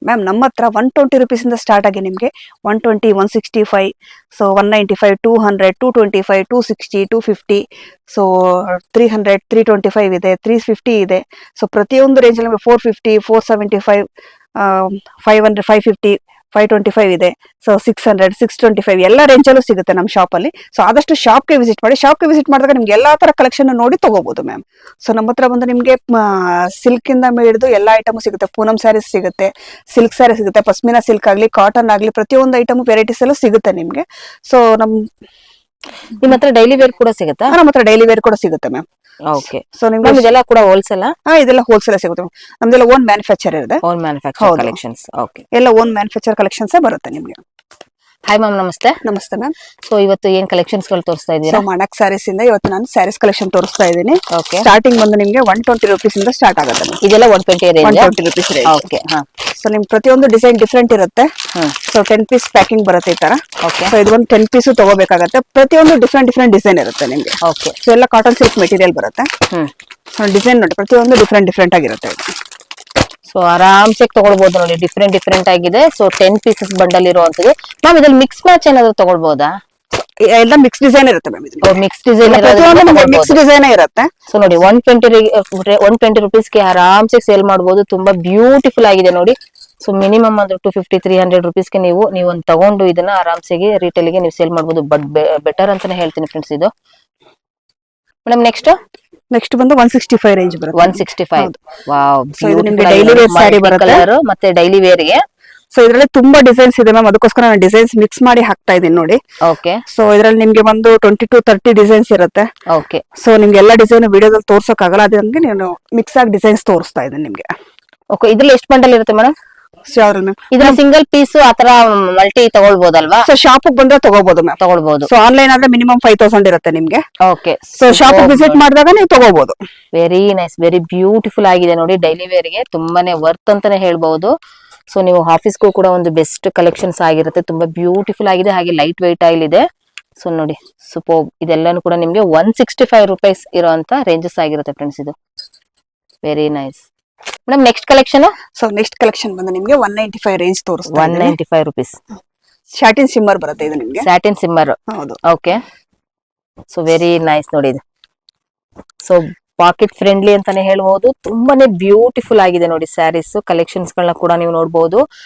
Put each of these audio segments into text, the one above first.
Ma'am ನಮ್ಮ ಹತ್ರ 120 ರುಪೀಸಿಂದ start ಆಗಿ ನಿಮಗೆ 120, 165, ಸೊ 195, 200, 225, 260, 250, ಸೊ 300, 325 ಇದೆ, 350 ಇದೆ. ಸೊ ಪ್ರತಿಯೊಂದು ರೇಂಜಲ್ಲಿ ನಿಮಗೆ 450, 475, 500, 550, 525 ಇದೆ. ಸೊ 600, 625 ಎಲ್ಲ ರೇಂಜಲ್ಲೂ ಸಿಗುತ್ತೆ ನಮ್ಮ ಶಾಪಲ್ಲಿ. ಸೊ ಆದಷ್ಟು ಶಾಪ್ಗೆ ವಿಸಿಟ್ ಮಾಡಿ. ಶಾಪ್ಗೆ ವಿಸಿಟ್ ಮಾಡಿದಾಗ ನಿಮ್ಗೆ ಎಲ್ಲಾ ತರ ಕಲೆಕ್ಷನ್ ನೋಡಿ ತಗೋಬಹುದು ಮ್ಯಾಮ್. ಸೊ ನಮ್ಮ ಹತ್ರ ಬಂದು ನಿಮ್ಗೆ ಸಿಲ್ಕ್ ಇಂದ ಹಿಡಿದು ಎಲ್ಲ ಐಟಮ್ ಸಿಗುತ್ತೆ. ಪೂನಂ ಸ್ಯಾರೀಸ್ ಸಿಗುತ್ತೆ, ಸಿಲ್ಕ್ ಸ್ಯಾರಿ ಸಿಗುತ್ತೆ, ಪಸ್ಮಿನಾ ಸಿಲ್ಕ್ ಆಗ್ಲಿ, ಕಾಟನ್ ಆಗ್ಲಿ, ಪ್ರತಿಯೊಂದು ಐಟಮ್ ವೆರೈಟೀಸ್ ಎಲ್ಲ ಸಿಗುತ್ತೆ ನಿಮ್ಗೆ. ಸೊ ನಿಮ್ಮ ಹತ್ರ ಡೈಲಿ ವೇರ್ ಕೂಡ ಸಿಗುತ್ತಾ? ನಮ್ಮ ಹತ್ರ ಡೈಲಿ ವೇರ್ ಕೂಡ ಸಿಗುತ್ತೆ ಮ್ಯಾಮ್. ಓಕೆ. ಸೊ ನಿಮ್ಗೆ ಇದೆಲ್ಲ ಕೂಡ ಹೋಲ್ಸೇಲ್? ಇದೆಲ್ಲ ಹೋಲ್ಸೇಲ್ ಸಿಗುತ್ತೆ. ನಮ್ದೆಲ್ಲ ಓನ್ ಮ್ಯಾನುಫ್ಯಾಕ್ಚರ್ ಇದೆ. Own manufacture collections. ಓಕೆ. ಎಲ್ಲ ಓನ್ ಮ್ಯಾನುಫ್ಯಾಕ್ಚರ್ ಕಲೆಕ್ಷನ್ಸ್ ಬರುತ್ತೆ ನಿಮ್ಗೆ. ಹಾಯ್ ಮ್ಯಾಮ್, ನಮಸ್ತೆ. ನಮಸ್ತೆ ಮ್ಯಾಮ್. ಸೊ ಇವತ್ತು ಏನ್ ಕಲೆಕ್ಷನ್ಸ್ ಗಳು ತೋರಿಸ್ತಾ ಇದ್ದೀರಾ? ಮಣಕ್ ಸ್ಯಾರೀಸ್ ಇಂದ ಇವತ್ತು ನಾನು ಸ್ಯಾರೀಸ್ ಕಲೆಕ್ಷನ್ ತೋರಿಸ್ತಾ ಇದ್ದೀನಿ. ಓಕೆ. ಸ್ಟಾರ್ಟಿಂಗ್ ಬಂದು ನಿಮ್ಗೆ 120 ರುಪೀಸ್ ಇಂದ ಸ್ಟಾರ್ಟ್ ಆಗುತ್ತೆ. ಇದೆಲ್ಲ 120 ರೇಂಜ್? 120 rupees range. ಓಕೆ. ಹಾ. ಸೊ ನಿಮ್ ಪ್ರತಿಯೊಂದು ಡಿಸೈನ್ ಡಿಫ್ರೆಂಟ್ ಇರುತ್ತೆ. ಸೊ 10 ಪೀಸ್ ಪ್ಯಾಕಿಂಗ್ ಬರುತ್ತೆ ಈ ತರ. ಓಕೆ. ಸೊ ಇದು ಒಂದು 10 ಪೀಸ್ ತಗೋಬೇಕಾಗತ್ತೆ. ಪ್ರತಿಯೊಂದು ಡಿಫ್ರೆಂಟ್ ಡಿಸೈನ್ ಇರುತ್ತೆ ನಿಮ್ಗೆ. ಓಕೆ. ಸೊ ಎಲ್ಲ ಕಾಟನ್ ಸಿಲ್ಕ್ ಮೆಟೀರಿಯಲ್ ಬರುತ್ತೆ. ಡಿಸೈನ್ ನೋಡಿ, ಪ್ರತಿಯೊಂದು ಡಿಫ್ರೆಂಟ್ ಆಗಿರುತ್ತೆ. ಸೊ ಆರಾಮ್ಸೆ ತಗೊಳ್ಬಹುದು ನೋಡಿ, ಡಿಫ್ರೆಂಟ್ ಆಗಿದೆ. ಸೊ 10 ಪೀಸಸ್ ಬಂಡಲ್ ಇರುವಂತದ್ದು. ಮ್ಯಾಮ್ ಇದ್ರಲ್ಲಿ ಮಿಕ್ಸ್ ಮ್ಯಾಚ್ ಏನಾದ್ರು ತಗೊಳ್ಬಹುದಾ? ಎಲ್ಲ ಮಿಕ್ಸ್ ಡಿಸೈನ್ ಇರುತ್ತೆ ಮ್ಯಾಮ್. ಇದು ಮಿಕ್ಸ್ ಡಿಸೈನ್ ಮಿಕ್ಸ್ ಡಿಸೈನ್ ಇರುತ್ತೆ. ಸೊ ನೋಡಿ 120 ರುಪೀಸ್ಗೆ ಆರಾಮ್ಸೆ ಸೇಲ್ ಮಾಡಬಹುದು. ತುಂಬಾ ಬ್ಯೂಟಿಫುಲ್ ಆಗಿದೆ ನೋಡಿ. ಸೊ ಮಿನಿಮಮ್ ಅಂದ್ರೆ 250, 300 ರುಪೀಸ್ಗೆ ನೀವು ಒಂದು ತಗೊಂಡು ಇದನ್ನ ಆರಾಮ್ಸೆಗೆ ರಿಟೇಲ್ ಗೆ ನೀವು ಸೇಲ್ ಮಾಡಬಹುದು. ಬಟ್ ಬೆಟರ್ ಅಂತಾನೆ ಹೇಳ್ತೀನಿ ಫ್ರೆಂಡ್ಸ್ ಇದು. ಮೇಡಮ್ ನೆಕ್ಸ್ಟ್ ಬಂದು 165 ರೇಂಜ್ ಬರುತ್ತೆ. 165. ವಾವ್. ಸೊ ಇದು ನಿಮ್ಗೆ ಡೈಲಿ ವೇರ್ ಸ್ಯಾರಿ ಬರುತ್ತೆ. ಮತ್ತೆ ಡೈಲಿ ವೇರ್ ಗೆ ಸೊ ಇದರಲ್ಲಿ ತುಂಬಾ ಡಿಸೈನ್ಸ್ ಇದೆ ಮ್ಯಾಮ್. ಅದಕ್ಕೋಸ್ಕರ ನಾನು ಡಿಸೈನ್ಸ್ ಮಿಕ್ಸ್ ಮಾಡಿ ಹಾಕ್ತಾ ಇದೀನಿ ನೋಡಿ. ಓಕೆ. ಸೊ ಇದರಲ್ಲಿ ನಿಮ್ಗೆ ಒಂದು 20 to 30 ಡಿಸೈನ್ಸ್ ಇರುತ್ತೆ. ಓಕೆ. ಸೊ ನಿಮ್ಗೆ ಎಲ್ಲ ಡಿಸೈನ್ ವಿಡಿಯೋದಲ್ಲಿ ತೋರ್ಸಕ್ ಆಗಲ್ಲ, ಅದಕ್ಕೆ ನಾನು ಮಿಕ್ಸ್ ಆಗಿ ಡಿಸೈನ್ಸ್ ತೋರಿಸ್ತಾ ಇದ್ದೀನಿ ನಿಮ್ಗೆ. ಓಕೆ. ಇದ್ರಲ್ಲಿ ಎಷ್ಟು ಬಂಡಲ್ ಇರುತ್ತೆ ಮೇಡಮ್? ಇದ್ರ ಸಿಂಗಲ್ ಪೀಸ್ ಆತರ ಮಲ್ಟಿ ತಗೊಳ್ಬಹುದಲ್ವಾ? ಸೊ ಶಾಪ್ ಬಂದ್ರೆ ತಗೋಬಹುದು ಮ್ಯಾಮ್, ತಗೊಳ್ಬಹುದು. ಸೊ ಆನ್ಲೈನ್ ಆದ್ರೆ ಮಿನಿಮಮ್ 5000 ಇರುತ್ತೆ ನಿಮ್ಗೆ. ಓಕೆ. ಸೊ ಶಾಪ್ ವಿಸಿಟ್ ಮಾಡಿದಾಗ ನೀವು ತಗೋಬಹುದು. ವೆರಿ ನೈಸ್, ವೆರಿ ಬ್ಯೂಟಿಫುಲ್ ಆಗಿದೆ ನೋಡಿ. ಡೈಲಿ ವೇರ್ ಗೆ ತುಂಬಾನೇ ವರ್ತ್ ಅಂತಾನೆ ಹೇಳ್ಬಹುದು. ಸೊ ನೀವು ಆಫೀಸ್ಗೂ ಕೂಡ ಒಂದು ಬೆಸ್ಟ್ ಕಲೆಕ್ಷನ್ಸ್ ಆಗಿರುತ್ತೆ. ತುಂಬಾ ಬ್ಯೂಟಿಫುಲ್ ಆಗಿದೆ, ಹಾಗೆ ಲೈಟ್ ವೈಟ್ ಆಯಿಲ್ ಇದೆ. ಸೊ ನೋಡಿ ಸೂಪರ್. ಇದೆಲ್ಲಾನು ಕೂಡ ನಿಮ್ಗೆ 165 ರುಪೀಸ್ ಇರುವಂತ ರೇಂಜಸ್ ಆಗಿರುತ್ತೆ ಫ್ರೆಂಡ್ಸ್. ಇದು very nice. Madam next collection? So next collection ಬಂದು ನಿಮ್ಗೆ 195 ರೇಂಜ್ ತೋರಿಸ್ತಾ 195 ರುಪೀಸ್. ಸ್ಯಾಟಿನ್ ಸಿಮ್ಮರ್ ಬರುತ್ತೆ ಇದು ನಿಮ್ಗೆ. ಸ್ಯಾಟಿನ್ ಸಿಮ್ಮರ್. ಹೌದು. ಓಕೆ. ಸೊ ವೆರಿ ನೈಸ್ ನೋಡಿ ಇದು. ಸೊ ಪಾಕೆಟ್ ಫ್ರೆಂಡ್ಲಿ ಅಂತಾನೆ ಹೇಳ್ಬಹುದು. ತುಂಬಾನೇ ಬ್ಯೂಟಿಫುಲ್ ಆಗಿದೆ ನೋಡಿ ಸ್ಯಾರೀಸ್ ಕಲೆಕ್ಷನ್ಸ್ ಗಳನ್ನ ಕೂಡ ನೀವು ನೋಡಬಹುದು.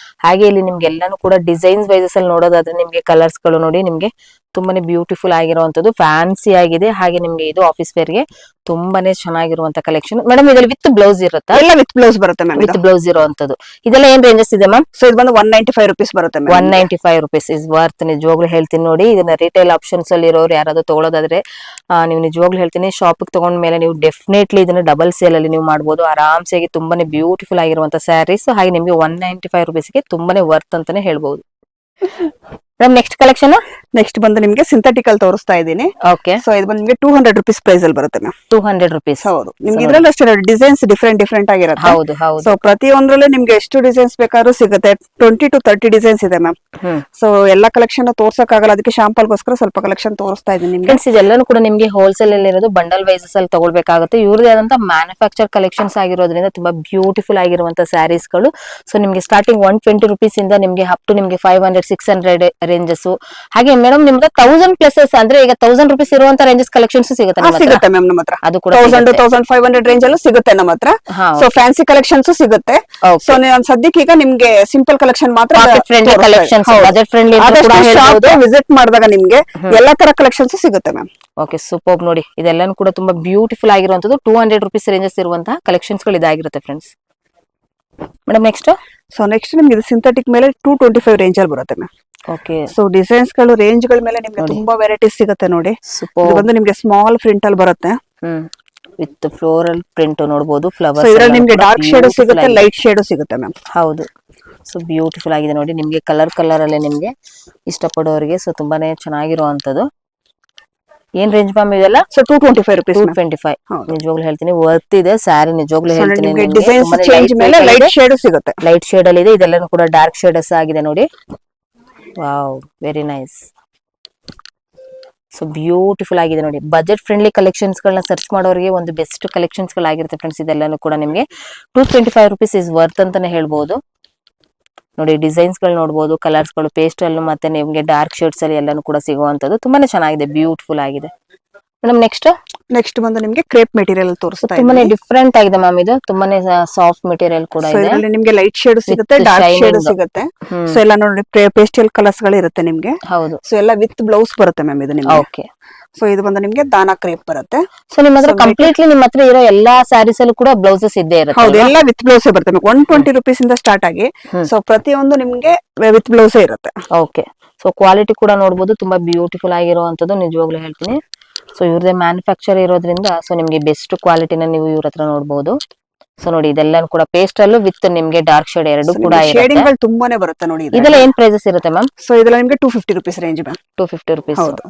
ಹಾಗೆ ಇಲ್ಲಿ ನಿಮ್ಗೆ ಎಲ್ಲಾನು ಕೂಡ ಡಿಸೈನ್ಸ್ ವೈಸಸ್ ಅಲ್ಲಿ ನೋಡೋದಾದ್ರೆ ನಿಮ್ಗೆ ಕಲರ್ಸ್ ಗಳು ನೋಡಿ ನಿಮ್ಗೆ ತುಂಬಾನೇ ಬ್ಯೂಟಿಫುಲ್ ಆಗಿರುವಂತದ್ದು, ಫ್ಯಾನ್ಸಿ ಆಗಿದೆ. ಹಾಗೆ ನಿಮ್ಗೆ ಇದು ಆಫೀಸ್ ವೇರ್ ಗೆ ತುಂಬಾನೇ ಚೆನ್ನಾಗಿರುವಂತ ಕಲೆಕ್ಷನ್. ಮೇಡಮ್ ಇದರಲ್ಲಿ ವಿತ್ ಬ್ಲೌಸ್ ಇರುತ್ತಾ? ಎಲ್ಲ ವಿತ್ ಬ್ಲೌಸ್ ಬರುತ್ತೆ ಮ್ಯಾಮ್. ವಿತ್ ಬ್ಲೌಸ್ ಇರುವಂತದ್ದು. ಇದೆಲ್ಲ ಏನ್ ರೇಂಜಸ್ ಇದೆ ಮ್ಯಾಮ್? ಸೊ ಇದು ಬಂದು 195 ರುಪೀಸ್ ಬರುತ್ತೆ ಮ್ಯಾಮ್. 195 rupees is worth. ನಿಜವಾಗ್ಲೂ ಹೇಳ್ತೀನಿ ನೋಡಿ, ಇದನ್ನ ರಿಟೇಲ್ ಆಪ್ಷನ್ಸ್ ಅಲ್ಲಿ ಇರೋರು ಯಾರಾದ್ರೂ ತಗೊಳ್ಳೋದಾದ್ರೆ ನೀವು ನಿಜವಾಗ್ಲೂ ಹೇಳ್ತೀನಿ ಶಾಪ್ ತಗೊಂಡ ಮೇಲೆ ನೀವು ಡೆಫಿನೆಟ್ಲಿ ಇದನ್ನ ಡಬಲ್ ಸೇಲ್ ಅಲ್ಲಿ ನೀವು ಮಾಡಬಹುದು ಆರಾಮ್ಸೆ. ತುಂಬಾನೇ ಬ್ಯೂಟಿಫುಲ್ ಆಗಿರುವಂತ ಸ್ಯಾರೀಸ್. ಹಾಗೆ ನಿಮ್ಗೆ 195 ರುಪೀಸ್ಗೆ ತುಂಬಾನೇ ವರ್ತ್ ಅಂತಾನೆ ಹೇಳ್ಬಹುದು. Madam next collection? ನೆಕ್ಸ್ಟ್ ಬಂದು ನಿಮ್ಗೆ ಸಿಂಥೆಟಿಕಲ್ ತೋರಿಸ್ತಾ ಇದ್ದೀನಿ. ಓಕೆ. ಸೊ ಇದು ಬಂದು ನಿಮ್ಗೆ 200 ರುಪೀಸ್ ಪ್ರೈಸ್ ಅಲ್ಲಿ ಬರುತ್ತೆ ಮ್ಯಾಮ್. 200 ರುಪೀಸ್. ಹೌದು. ನಿಮ್ಗೆ ಇದ್ರಲ್ಲಿ ಅಷ್ಟೇ ಡಿಸೈನ್ಸ್ ಡಿಫ್ರೆಂಟ್ ಆಗಿರುತ್ತೆ. ಹೌದು ಹೌದು. ಸೊ ಪ್ರತಿಯೊಂದ್ರಲ್ಲೂ ನಿಮ್ಗೆ ಎಷ್ಟು ಡಿಸೈನ್ಸ್ ಬೇಕಾದ್ರೂ ಸಿಗುತ್ತೆ. 20 to 30 ಡಿಸೈನ್ಸ್ ಇದೆ ಮ್ಯಾಮ್. ಸೊ ಎಲ್ಲ ಕಲೆಕ್ಷನ್ ತೋರ್ಸಕ್ ಆಗಲ್ಲ, ಅದಕ್ಕೆ ಶಾಂಪಲ್ಗೋಸ್ಕರ ಸ್ವಲ್ಪ ಕಲೆಕ್ಷನ್ ತೋರಿಸ್ತಾ ಇದ್ದೀನಿ ನಿಮ್ಗೆ. ಇದೆಲ್ಲಾನು ಕೂಡ ನಿಮ್ಗೆ ಹೋಲ್ಸೇಲ್ ಅಲ್ಲಿ ಇರೋದು, ಬಂಡಲ್ ವೈಸಸ್ ಅಲ್ಲಿ ತಗೊಳ್ಬೇಕಾಗುತ್ತೆ. ಇವ್ರದೇ ಆದಂತ ಮ್ಯಾನುಫ್ಯಾಕ್ಚರ್ ಕಲೆಕ್ಷನ್ಸ್ ಆಗಿರೋದ್ರಿಂದ ತುಂಬಾ ಬ್ಯೂಟಿಫುಲ್ ಆಗಿರುವಂತ ಸ್ಯಾರೀಸ್ ಗಳು. ಸೊ ನಿಮ್ಗೆ ಸ್ಟಾರ್ಟಿಂಗ್ 120 ರುಪೀಸ್ ಇಂದ ನಿಮ್ಗೆ ಅಪ್ ಟು ನಿಮ್ಗೆ 500, 600 ರೇಂಜಸ್. ಹಾಗೆ ಮೇಡಮ್ ನಿಮ್ಗೆ 1000 ಪ್ಲಸಸ್ ಅಂದ್ರೆ ಈಗ 1000 ರುಪೀಸ್ ಇರುವಂತ ರೇಂಜಸ್ ಕಲೆಕ್ಷನ್ಸ್ ಸಿಗುತ್ತೆ ಮ್ಯಾಮ್ ನಮ್ಮ ಹತ್ರ. ಅದು ಕೂಡ 1000 1500 ರೇಂಜ್ ಅಲ್ಲೂ ಸಿಗುತ್ತೆ ನಮ್ಮ ಹತ್ರ. ಸೊ ಫ್ಯಾನ್ಸಿ ಕಲೆಕ್ಷನ್ಸ್ ಸಿಗುತ್ತೆ. ಸೊ ನಾನು ಸದ್ಯಕ್ಕೆ ಈಗ ನಿಮ್ಗೆ ಸಿಂಪಲ್ ಕಲೆಕ್ಷನ್ ಮಾತ್ರ, friendly collections, budget friendly visit ಮಾಡಿದಾಗ ನಿಮ್ಗೆ ಎಲ್ಲಾ ತರ ಕಲೆಕ್ಷನ್ಸ್ ಸಿಗುತ್ತೆ ಮ್ಯಾಮ್. ಓಕೆ ಸೂಪರ್ ನೋಡಿ. ಇದೆಲ್ಲಾನು ಕೂಡ ತುಂಬಾ ಬ್ಯೂಟಿಫುಲ್ ಆಗಿರುವಂತದ್ದು 200 ರುಪೀಸ್ ರೇಂಜಸ್ ಇರುವಂತಹ ಕಲೆಕ್ಷನ್ಸ್ ಗಳು ಇದಾಗಿರುತ್ತೆ friends. Madam next? So next ನಿಮ್ಗೆ ಇದು ಸಿಂಥೆಟಿಕ್ ಮೇಲೆ 225 ರೇಂಜ್ ಅಲ್ಲಿ ಬರುತ್ತೆ ಮ್ಯಾಮ್. ಓಕೆ. ಸೊ ಡಿಸೈನ್ಸ್ ಗಳು ರೇಂಜ್ ಗಳ ಮೇಲೆ ನಿಮ್ಗೆ ತುಂಬಾ ವೆರೈಟೀಸ್ ಸಿಗುತ್ತೆ ನೋಡಿ. ಇದು ಬಂದು ನಿಮ್ಗೆ ಸ್ಮಾಲ್ ಪ್ರಿಂಟ್ ಅಲ್ಲಿ ಬರುತ್ತೆ. ವಿತ್ ಫ್ಲೋರಲ್ ಪ್ರಿಂಟ್ ನೋಡಬಹುದು. ಫ್ಲವರ್ಸ್ ಇದರಲ್ಲಿ ನಿಮ್ಗೆ ಡಾರ್ಕ್ ಶೇಡ್ ಸಿಗುತ್ತೆ, ಲೈಟ್ ಶೇಡ್ ಸಿಗುತ್ತೆ ಮ್ಯಾಮ್. ಹೌದು. ಸೊ ಬ್ಯೂಟಿಫುಲ್ ಆಗಿದೆ ನೋಡಿ. ನಿಮ್ಗೆ ಕಲರ್ ಅಲ್ಲೇ ನಿಮ್ಗೆ ಇಷ್ಟಪಡೋರಿಗೆ ಸೊ ತುಂಬಾನೇ ಚೆನ್ನಾಗಿರುವಂತದ್ದು. ಏನ್ ರೇಂಜ್ ಮ್ಯಾಮ್ ಇದೆಲ್ಲ? So 225 rupees. 225. ನಿಜವಾಗ್ಲೂ ಹೇಳ್ತೀನಿ ವರ್ತ್ ಇದೆ ಸ್ಯಾರಿ. ನಿಜವಾಗ್ಲೂ ಹೇಳ್ತೀನಿ ಡಿಸೈನ್ಸ್ ಚೇಂಜ್ ಮೇಲೆ ಲೈಟ್ ಶೇಡ್ ಸಿಗುತ್ತೆ. ಲೈಟ್ ಶೇಡ್ ಅಲ್ಲಿ ಇದೆ. ಇದೆಲ್ಲನೂ ಕೂಡ ಡಾರ್ಕ್ ಶೇಡ್ಸ್ ಆಗಿದೆ ನೋಡಿ. Wow, very nice. So beautiful ಆಗಿದೆ ನೋಡಿ. ಬಜೆಟ್ ಫ್ರೆಂಡ್ಲಿ ಕಲೆಕ್ಷನ್ಸ್ ಗಳನ್ನ ಸರ್ಚ್ ಮಾಡೋರಿಗೆ ಒಂದು ಬೆಸ್ಟ್ ಕಲೆಕ್ಷನ್ಸ್ ಗಳಾಗಿರುತ್ತೆ ಫ್ರೆಂಡ್ಸ್. ಇದೆಲ್ಲಾನು ಕೂಡ ನಿಮ್ಗೆ 225 ರುಪೀಸ್ ಇಸ್ ವರ್ತ್ ಅಂತಾನೆ ಹೇಳ್ಬಹುದು. ನೋಡಿ ಡಿಸೈನ್ಸ್ ಗಳು ನೋಡಬಹುದು, ಕಲರ್ಸ್ ಗಳು ಪೇಸ್ಟಲ್ ಮತ್ತೆ ನಿಮ್ಗೆ ಡಾರ್ಕ್ ಶೇಡ್ಸ್ ಅಲ್ಲಿ ಎಲ್ಲಾನು ಕೂಡ ಸಿಗುವಂತದ್ದು ತುಂಬಾನೇ ಚೆನ್ನಾಗಿದೆ, ಬ್ಯೂಟಿಫುಲ್ ಆಗಿದೆ. ಮೇಡಮ್ ನೆಕ್ಸ್ಟ್ ಬಂದು ನಿಮ್ಗೆ ಕ್ರೇಪ್ ಮೆಟೀರಿಯಲ್ ತೋರಿಸ್ತಾ ತುಂಬಾನೇ ಇದ್ದೀನಿ. ಡಿಫ್ರೆಂಟ್ ಆಗಿದೆ ಮ್ಯಾಮ್, ಇದು ತುಂಬಾನೇ ಸಾಫ್ಟ್ ಮೆಟೀರಿಯಲ್ ಕೂಡ ಸೊ ಇದೆ. ಇದರಲ್ಲಿ ನಿಮ್ಗೆ ಲೈಟ್ ಶೇಡ್ ಸಿಗುತ್ತೆ, With ಡಾರ್ಕ್ ಶೇಡ್ shining. ಸಿಗುತ್ತೆ. ಸೊ ಎಲ್ಲ ನೋಡಿ ಪೇಸ್ಟಲ್ ಕಲರ್ಸ್ ಗಳು ಇರುತ್ತೆ ನಿಮ್ಗೆ. ಹೌದು. ಸೊ ಎಲ್ಲ ವಿತ್ ಬ್ಲೌಸ್ ಬರುತ್ತೆ ಮ್ಯಾಮ್ ಇದು ನಿಮ್ಗೆ. ಓಕೆ. ಸೊ ಇದು ಬಂದು ನಿಮ್ಗೆ ದಾನಾ ಕ್ರೇಪ್ ಬರುತ್ತೆ. ಸೊ ನಿಮ್ಮ ಹತ್ರ ಕಂಪ್ಲೀಟ್ಲಿ ನಿಮ್ಮ ಹತ್ರ ಇರೋ ಎಲ್ಲಾ ಸ್ಯಾರೀಸ್ ಅಲ್ಲೂ ಕೂಡ ಬ್ಲೌಸಸ್ ಇದ್ದೇ ಇರುತ್ತೆ. ಹೌದು, ಎಲ್ಲ ವಿತ್ ಬ್ಲೌಸ್ ಬರುತ್ತೆ. 120 rupees ಇಂದ ಸ್ಟಾರ್ಟ್ ಆಗಿ ಸೊ ಪ್ರತಿಯೊಂದು ನಿಮ್ಗೆ ವಿತ್ ಬ್ಲೌಸ್ ಇರುತ್ತೆ. ಓಕೆ. ಸೊ ಕ್ವಾಲಿಟಿ ಕೂಡ ನೋಡಬಹುದು, ತುಂಬಾ ಬ್ಯೂಟಿಫುಲ್ ಆಗಿರುವಂತದ್ದು, ನಿಜವಾಗ್ಲೂ ಹೇಳ್ತೀನಿ. ಸೊ ಇವ್ರದೇ ಮ್ಯಾನುಫ್ಯಾಕ್ಚರ್ ಇರೋದ್ರಿಂದ ಸೊ ನಿಮ್ಗೆ ಬೆಸ್ಟ್ ಕ್ವಾಲಿಟಿನ ನೀವು ಇವ್ರ ಹತ್ರ ನೋಡಬಹುದು. ಸೊ ನೋಡಿ ಇದೆಲ್ಲ ಕೂಡ ಪೇಸ್ಟಲ್ ವಿತ್ ನಿಮ್ಗೆ ಡಾರ್ಕ್ ಶೇಡ್ ಎರಡು ಕೂಡ ಶೇಡಿಂಗ್ ಇರುತ್ತೆ. ಗಳು ತುಂಬಾನೇ ಬರುತ್ತೆ ನೋಡಿ. ಇದೆಲ್ಲ ಏನ್ ಪ್ರೈಸಸ್ ಇರುತ್ತೆ ಮ್ಯಾಮ್? ಸೊ ಇದೆಲ್ಲ ನಿಮ್ಗೆ 250 rupees ರೇಂಜ್ ಮ್ಯಾಮ್. 250 rupees. ಹೌದು.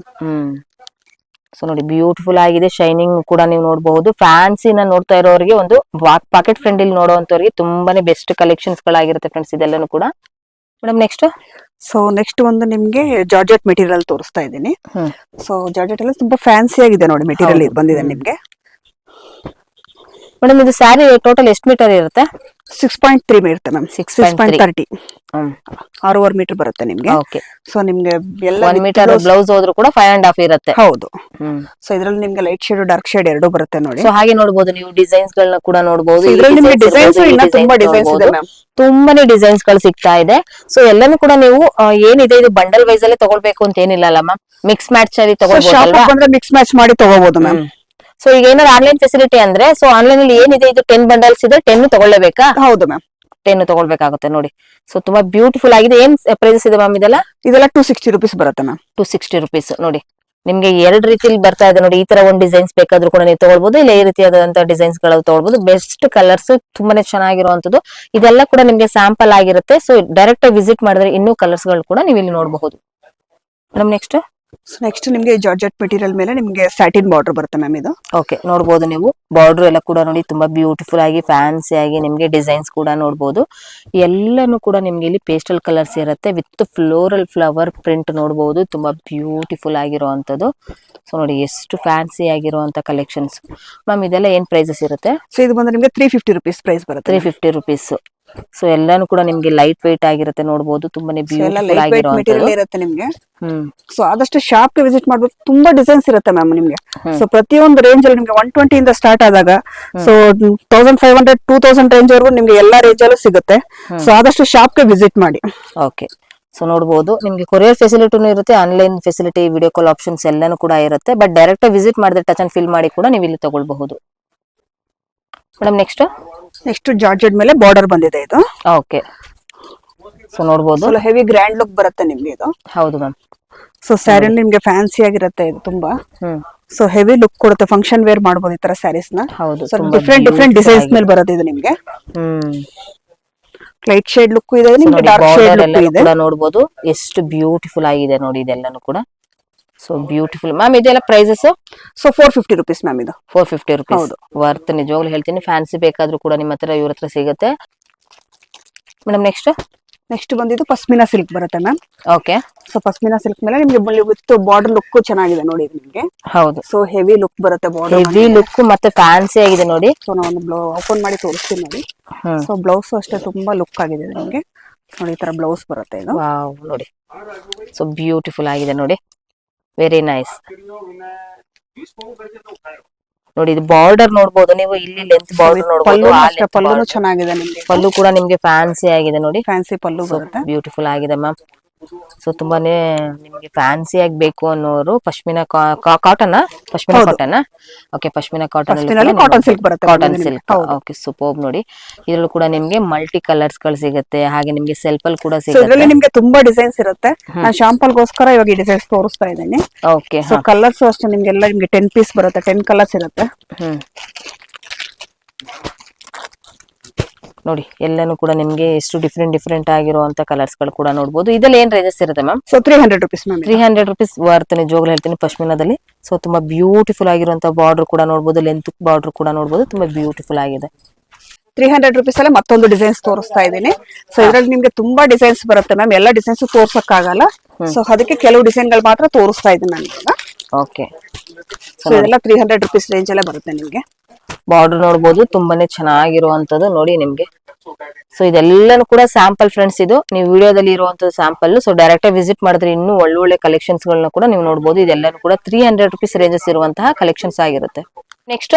ಸೊ ನೋಡಿ ಬ್ಯೂಟಿಫುಲ್ ಆಗಿದೆ, ಶೈನಿಂಗ್ ಕೂಡ ನೀವು ನೋಡಬಹುದು. ಫ್ಯಾನ್ಸಿನ ನೋಡ್ತಾ ಇರೋರಿಗೆ, ಒಂದು ಪಾಕೆಟ್ ಫ್ರೆಂಡ್ಲಿ ನೋಡುವಂತವ್ರಿಗೆ ತುಂಬಾನೇ ಬೆಸ್ಟ್ ಕಲೆಕ್ಷನ್ಸ್ ಗಳಾಗಿರುತ್ತೆ ಫ್ರೆಂಡ್ಸ್ ಇದೆಲ್ಲನೂ ಕೂಡ. ಮೇಡಮ್ ಸೊ ನೆಕ್ಸ್ಟ್ ಒಂದು ನಿಮ್ಗೆ ಜಾರ್ಜೆಟ್ ಮೆಟೀರಿಯಲ್ ತೋರಿಸ್ತಾ ಇದ್ದೀನಿ. ಸೊ ಜಾರ್ಜೆಟ್ ಎಲ್ಲ ತುಂಬಾ ಫ್ಯಾನ್ಸಿ ಆಗಿದೆ ನೋಡಿ ಮೆಟೀರಿಯಲ್ ಬಂದಿದೆ ನಿಮ್ಗೆ. ಮೇಡಮ್ ಇದು ಸ್ಯಾರಿ ಟೋಟಲ್ ಎಷ್ಟು ಮೀಟರ್ ಇರುತ್ತೆ? 6.3 ಇರುತ್ತೆ ಮ್ಯಾಮ್. 6.30 6.5 ಮೀಟರ್ ಬರುತ್ತೆ ನಿಮ್ಗೆ. ಓಕೆ. ಸೊ ನಿಮ್ಗೆ ಎಲ್ಲ 1 ಮೀಟರ್ ಬ್ಲೌಸ್ ಹೋದ್ರು ಕೂಡ 5.5 ಇರುತ್ತೆ. ಹೌದು. ಸೊ ಇದ್ರಲ್ಲಿ ನಿಮ್ಗೆ ಲೈಟ್ ಶೇಡ್ ಡಾರ್ಕ್ ಶೇಡ್ ಎರಡು ಬರುತ್ತೆ ನೋಡಿ. ಸೊ ಹಾಗೆ ನೋಡಬಹುದು, ನೀವು ಡಿಸೈನ್ಸ್ ಗಳನ್ನ ಕೂಡ ನೋಡಬಹುದು. ಇದ್ರಲ್ಲಿ ನಿಮ್ಗೆ ಡಿಸೈನ್ಸ್ ಇನ್ನ ತುಂಬಾ ಡಿಸೈನ್ಸ್ ಇದೆ ಮ್ಯಾಮ್. ತುಂಬಾನೇ ಡಿಸೈನ್ಸ್ ಗಳು ಸಿಗ್ತಾ ಇದೆ. ಸೊ ಎಲ್ಲಾನು ಕೂಡ ನೀವು ಏನಿದೆ ಇದು ಬಂಡಲ್ ವೈಸ್ ಅಲ್ಲೇ ತಗೊಳ್ಬೇಕು ಅಂತ ಏನಿಲ್ಲ ಅಲ್ಲ ಮ್ಯಾಮ್, ಮಿಕ್ಸ್ ಮ್ಯಾಚ್ ಅಲ್ಲಿ ತಗೊಳ್ಬಹುದು. ಬಂದ್ರೆ ಮಿಕ್ಸ್ ಮ್ಯಾಚ್ ಮಾಡಿ ತಗೋಬಹುದು ಮ್ಯಾಮ್. ಸೊ ಈಗ ಏನಾದ್ರು ಆನ್ಲೈನ್ ಫೆಸಿಲಿಟಿ ಅಂದ್ರೆ, ಸೊ ಆನ್ಲೈನ್ ಅಲ್ಲಿ ಏನಿದೆ ಇದು 10 ಬಂಡಲ್ಸ್ ಇದೆ, 10 ತಗೊಳ್ಳೇಬೇಕಾ? ಹೌದು ಮ್ಯಾಮ್, 10 ತಗೊಳ್ಬೇಕಾಗುತ್ತೆ ನೋಡಿ. ಸೊ ತುಂಬಾ ಬ್ಯೂಟಿಫುಲ್ ಆಗಿದೆ. ಏನ್ ಪ್ರೈಸಸ್ ಇದೆ ಮ್ಯಾಮ್ ಇದೆಲ್ಲ? 260 rupees ಬರುತ್ತೆ ಮ್ಯಾಮ್. 260 rupees. ನೋಡಿ ನಿಮ್ಗೆ ಎರಡು ರೀತಿಯಲ್ಲಿ ಬರ್ತಾ ಇದೆ ನೋಡಿ. ಈ ತರ ಒಂದು ಡಿಸೈನ್ಸ್ ಬೇಕಾದ್ರೂ ಕೂಡ ನೀವು ತಗೊಳ್ಬಹುದು, ಇಲ್ಲ ಈ ರೀತಿಯಾದಂತಹ ಡಿಸೈನ್ಸ್ ಗಳು ತಗೊಳ್ಬಹುದು. ಬೆಸ್ಟ್ ಕಲರ್ಸ್, ತುಂಬಾನೇ ಚೆನ್ನಾಗಿರುವಂತದ್ದು. ಇದೆಲ್ಲ ಕೂಡ ನಿಮ್ಗೆ ಸ್ಯಾಂಪಲ್ ಆಗಿರುತ್ತೆ. ಸೊ ಡೈರೆಕ್ಟ್ ವಿಸಿಟ್ ಮಾಡಿದ್ರೆ ಇನ್ನೂ ಕಲರ್ಸ್ ಗಳು ಕೂಡ ನೀವು ಇಲ್ಲಿ ನೋಡಬಹುದು. ಮೇಡಮ್ ನೆಕ್ಸ್ಟ್ ನಿಮ್ಗೆ ಜಾರ್ಜೆಟ್ ಮೆಟೀರಿಯಲ್ ಮೇಲೆ ನಿಮ್ಗೆ ಸ್ಯಾಟಿನ್ ಬಾರ್ಡರ್ ಬರುತ್ತೆ ಮ್ಯಾಮ್ ಇದು. ಓಕೆ, ನೋಡಬಹುದು ನೀವು ಬಾರ್ಡರ್ ಎಲ್ಲ ಕೂಡ ನೋಡಿ ತುಂಬಾ ಬ್ಯೂಟಿಫುಲ್ ಆಗಿ ಫ್ಯಾನ್ಸಿ ಆಗಿ ನಿಮ್ಗೆ ಡಿಸೈನ್ಸ್ ಕೂಡ ನೋಡಬಹುದು. ಎಲ್ಲಾನು ಕೂಡ ನಿಮ್ಗೆ ಇಲ್ಲಿ ಪೇಸ್ಟಲ್ ಕಲರ್ಸ್ ಇರುತ್ತೆ ವಿತ್ ಫ್ಲೋರಲ್ ಫ್ಲವರ್ ಪ್ರಿಂಟ್ ನೋಡಬಹುದು. ತುಂಬಾ ಬ್ಯೂಟಿಫುಲ್ ಆಗಿರುವಂತದ್ದು. ಸೊ ನೋಡಿ ಎಷ್ಟು ಫ್ಯಾನ್ಸಿ ಆಗಿರುವಂತ ಕಲೆಕ್ಷನ್ಸ್. ಮ್ಯಾಮ್ ಇದೆಲ್ಲ ಏನ್ ಪ್ರೈಸಸ್ ಇರುತ್ತೆ? ಸೊ ಇದು ಬಂದ್ರೆ ನಿಮ್ಗೆ 350 rupees ಪ್ರೈಸ್ ಬರುತ್ತೆ. 350 rupees. ಸೊ ಎಲ್ಲಾನು ಕೂಡ ನಿಮ್ಗೆ ಲೈಟ್ ವೆಯ್ಟ್ ಆಗಿರುತ್ತೆ ನೋಡಬಹುದು. ತುಂಬಾನೇ ಬ್ಯೂಟಿಫುಲ್ ಆಗಿರುವಂತದ್ದು ಇರುತ್ತೆ ನಿಮ್ಗೆ. ಸೊ ಆದಷ್ಟು ಶಾಪ್ ಗೆ ವಿಸಿಟ್ ಮಾಡ್ಬೇಕು, ತುಂಬಾ ಡಿಸೈನ್ಸ್ ಇರುತ್ತೆ ಮ್ಯಾಮ್ ನಿಮ್ಗೆ. ಸೊ ಪ್ರತಿಯೊಂದು ರೇಂಜ್ ಅಲ್ಲಿ ನಿಮ್ಗೆ 120 ಇಂದ ಸ್ಟಾರ್ಟ್ ಆದಾಗ ಸೊ 1500 2000 ರೇಂಜ್ ವರೆಗೂ ನಿಮ್ಗೆ ಎಲ್ಲಾ ರೇಂಜ್ ಅಲ್ಲೂ ಸಿಗುತ್ತೆ. ಸೊ ಆದಷ್ಟು ಶಾಪ್ ಗೆ ವಿಸಿಟ್ ಮಾಡಿ. ಓಕೆ. ಸೊ ನೋಡಬಹುದು ನಿಮ್ಗೆ ಕೊರಿಯರ್ ಫೆಸಿಲಿಟಿನೂ ಇರುತ್ತೆ, online facility, video call options ಎಲ್ಲಾನು ಕೂಡ ಇರುತ್ತೆ. ಬಟ್ ಡೈರೆಕ್ಟ್ ವಿಸಿಟ್ ಮಾಡಿದ್ರೆ ಟಚ್ ಅಂಡ್ ಫೀಲ್ ಮಾಡಿ ಕೂಡ ನೀವು ಇಲ್ಲಿ ತಗೊಳ್ಬಹುದು. ಮೇಡಮ್ ನೆಕ್ಸ್ಟ್ ಜಾರ್ಜೆಟ್ ಮೇಲೆ ಬಾರ್ಡರ್ ಬಂದಿದೆ ಇದು. ಓಕೆ. ಸೊ ನೋಡಬಹುದು ಹೆವಿ ಗ್ರ್ಯಾಂಡ್ ಲುಕ್ ಬರುತ್ತೆ ನಿಮ್ಗೆ ಇದು. ಹೌದು ಮ್ಯಾಮ್. ಸೊ ಸ್ಯಾರಿ ನಿಮ್ಗೆ ಫ್ಯಾನ್ಸಿ ಆಗಿರುತ್ತೆ ಇದು ತುಂಬಾ. ಸೊ ಹೆವಿ ಲುಕ್ ಕೊಡುತ್ತೆ, ಫಂಕ್ಷನ್ ವೇರ್ ಮಾಡಬಹುದು ಈ ತರ ಸ್ಯಾರೀಸ್ ನ. ಹೌದು. ಡಿಫ್ರೆಂಟ್ ಡಿಸೈನ್ಸ್ ಮೇಲೆ ಬರುತ್ತೆ ಇದು ನಿಮ್ಗೆ. ಲೈಟ್ ಶೇಡ್ ಲುಕ್ ಇದೆ ನಿಮ್ಗೆ, ಡಾರ್ಕ್ ಶೇಡ್ ಲುಕ್ ಇದೆ. ನೋಡಬಹುದು ಎಷ್ಟು ಬ್ಯೂಟಿಫುಲ್ ಆಗಿದೆ ನೋಡಿ ಇದೆಲ್ಲಾನು ಕೂಡ. So beautiful. ಮ್ಯಾಮ್ ಇದೆಲ್ಲ ಪ್ರೈಸಸ್? ಸೊ 450 rupees ಮ್ಯಾಮ್ ಇದು. 450 rupees. ವರ್ತ್, ನಿಜವಾಗ್ಲೂ ಹೇಳ್ತೀನಿ. ಫ್ಯಾನ್ಸಿ ಬೇಕಾದ್ರೂ ಕೂಡ ನಿಮ್ಮ ಹತ್ರ ಇವ್ರ ಹತ್ರ ಸಿಗುತ್ತೆ. ಮೇಡಮ್ ನೆಕ್ಸ್ಟ್ ಬಂದಿದ್ದು ಪಶ್ಮಿನಾ ಸಿಲ್ಕ್ ಬರುತ್ತೆ ma'am. Okay. So pashmina silk ಮೇಲೆ ನಿಮ್ಗೆ ವಿತ್ ಬಾರ್ಡರ್ ಲುಕ್ ಚೆನ್ನಾಗಿದೆ ನೋಡಿ ನಿಮ್ಗೆ. ಹೌದು. ಸೊ ಹೆವಿ ಲುಕ್ ಬರುತ್ತೆ, ಬಾರ್ಡರ್ ಹೆವಿ ಲುಕ್ ಮತ್ತೆ ಫ್ಯಾನ್ಸಿ ಆಗಿದೆ ನೋಡಿ. ಸೊ ನಾನು ಓಪನ್ ಮಾಡಿ ತೋರಿಸ್ತೀನಿ ನೋಡಿ. ಸೊ ಬ್ಲೌಸ್ ಅಷ್ಟೇ ತುಂಬಾ ಲುಕ್ ಆಗಿದೆ ನಿಮ್ಗೆ ನೋಡಿ. ಈ ತರ ಬ್ಲೌಸ್ ಬರುತ್ತೆ ಇದು. ವಾವ್ ನೋಡಿ. ಸೊ ಬ್ಯೂಟಿಫುಲ್ ಆಗಿದೆ ನೋಡಿ, ವೆರಿ ನೈಸ್. ನೋಡಿ ಇದು ಬಾರ್ಡರ್ ನೋಡಬಹುದು ನೀವು, ಇಲ್ಲಿ ಲೆಂತ್ ಬಾರ್ಡರ್ ನೋಡಬಹುದು. ಪಲ್ಲು ಚೆನ್ನಾಗಿದೆ ನಿಮ್ಗೆ. ಪಲ್ಲು ಕೂಡ ನಿಮ್ಗೆ ಫ್ಯಾನ್ಸಿ ಆಗಿದೆ ನೋಡಿ, ಫ್ಯಾನ್ಸಿ ಪಲ್ಲು ಬರುತ್ತೆ. ಬ್ಯೂಟಿಫುಲ್ ಆಗಿದೆ ಮ್ಯಾಮ್. ಸೊ ತುಂಬಾನೇ ನಿಮ್ಗೆ ಫ್ಯಾನ್ಸಿ ಆಗಿ ಬೇಕು ಅನ್ನೋರು pashmina cotton, pashmina cotton. Okay, pashmina cotton silk ಬರುತ್ತೆ. Cotton silk. Okay, super. ನೋಡಿ ಇದ್ರಲ್ಲೂ ಕೂಡ ನಿಮ್ಗೆ ಮಲ್ಟಿ ಕಲರ್ಸ್ ಗಳು ಸಿಗುತ್ತೆ, ಹಾಗೆ ನಿಮ್ಗೆ ಸೆಲ್ಫ್ ಅಲ್ಲಿ ಕೂಡ ಸಿಗುತ್ತೆ. ಇದರಲ್ಲಿ ನಿಮ್ಗೆ ತುಂಬಾ ಡಿಸೈನ್ಸ್ ಇರುತ್ತೆ. ನಾನು ಶಾಂಪಲ್ ಗೋಸ್ಕರ ಇವಾಗ ಈ ಡಿಸೈನ್ಸ್ ತೋರಿಸ್ತಾ ಇದ್ದೀನಿ. ಓಕೆ. ಸೊ ಕಲರ್ಸ್ ಅಷ್ಟೇ ನಿಮ್ಗೆಲ್ಲ ನಿಮ್ಗೆ 10 ಪೀಸ್ ಬರುತ್ತೆ, 10 ಕಲರ್ಸ್ ಇರುತ್ತೆ. ನೋಡಿ ಎಲ್ಲಾನು ಕೂಡ ನಿಮ್ಗೆ ಎಷ್ಟು ಡಿಫ್ರೆಂಟ್ ಆಗಿರುವಂತ ಕಲರ್ಸ್ ಗಳು ಕೂಡ ನೋಡಬಹುದು. ಇದೆಲ್ಲ ಏನ್ ರೇಂಜಸ್ ಇರುತ್ತೆ ma'am? So 300 rupees ma'am. 300 rupees worth, ನಿಜವಾಗ್ಲೂ ಹೇಳ್ತೀನಿ, ಪಶ್ಮಿನಾದಲ್ಲಿ. ಸೊ ತುಂಬಾ ಬ್ಯೂಟಿಫುಲ್ ಆಗಿರುವಂತ ಬಾರ್ಡರ್ ಕೂಡ ನೋಡಬಹುದು, ಲೆಂತ್ ಬಾರ್ಡರ್ ಕೂಡ ನೋಡಬಹುದು, ತುಂಬಾ ಬ್ಯೂಟಿಫುಲ್ ಆಗಿದೆ. 300 rupees ಅಲ್ಲೇ ಮತ್ತೊಂದು ಡಿಸೈನ್ಸ್ ತೋರಿಸ್ತಾ ಇದ್ದೀನಿ. ಸೊ ಇದ್ರಲ್ಲಿ ನಿಮ್ಗೆ ತುಂಬಾ ಡಿಸೈನ್ಸ್ ಬರುತ್ತೆ ಮ್ಯಾಮ್, ಎಲ್ಲಾ ಡಿಸೈನ್ಸ್ ತೋರ್ಸಕ್ ಆಗಲ್ಲ. ಸೊ ಅದಕ್ಕೆ ಕೆಲವು ಡಿಸೈನ್ ಗಳು ಮಾತ್ರ ತೋರಿಸ್ತಾ ಇದ್ದೀನಿ ನಾನು ಇವಾಗ. ಓಕೆ. ಸೊ ಇದೆಲ್ಲ 300 rupees ರೇಂಜ್ ಅಲ್ಲೇ ಬರುತ್ತೆ ನಿಮ್ಗೆ. ಬಾರ್ಡರ್ ನೋಡಬಹುದು, ತುಂಬಾನೇ ಚೆನ್ನಾಗಿರುವಂತದ್ದು ನೋಡಿ ನಿಮ್ಗೆ. ಸೊ ಇದೆಲ್ಲಾನು ಕೂಡ ಸ್ಯಾಂಪಲ್ ಫ್ರೆಂಡ್ಸ್, ಇದು ನೀವು ವಿಡಿಯೋದಲ್ಲಿ ಇರುವಂತ ಸ್ಯಾಂಪಲ್. ಸೊ ಡೈರೆಕ್ಟ್ ಆಗಿ ವಿಸಿಟ್ ಮಾಡಿದ್ರೆ ಇನ್ನೂ ಒಳ್ಳೊಳ್ಳೆ ಕಲೆಕ್ಷನ್ಸ್ ಗಳನ್ನ ಕೂಡ ನೀವು ನೋಡಬಹುದು. ಇದೆಲ್ಲಾನು ಕೂಡ 300 ರುಪೀಸ್ ರೇಂಜಸ್ ಇರುವಂತಹ ಕಲೆಕ್ಷನ್ಸ್ ಆಗಿರುತ್ತೆ.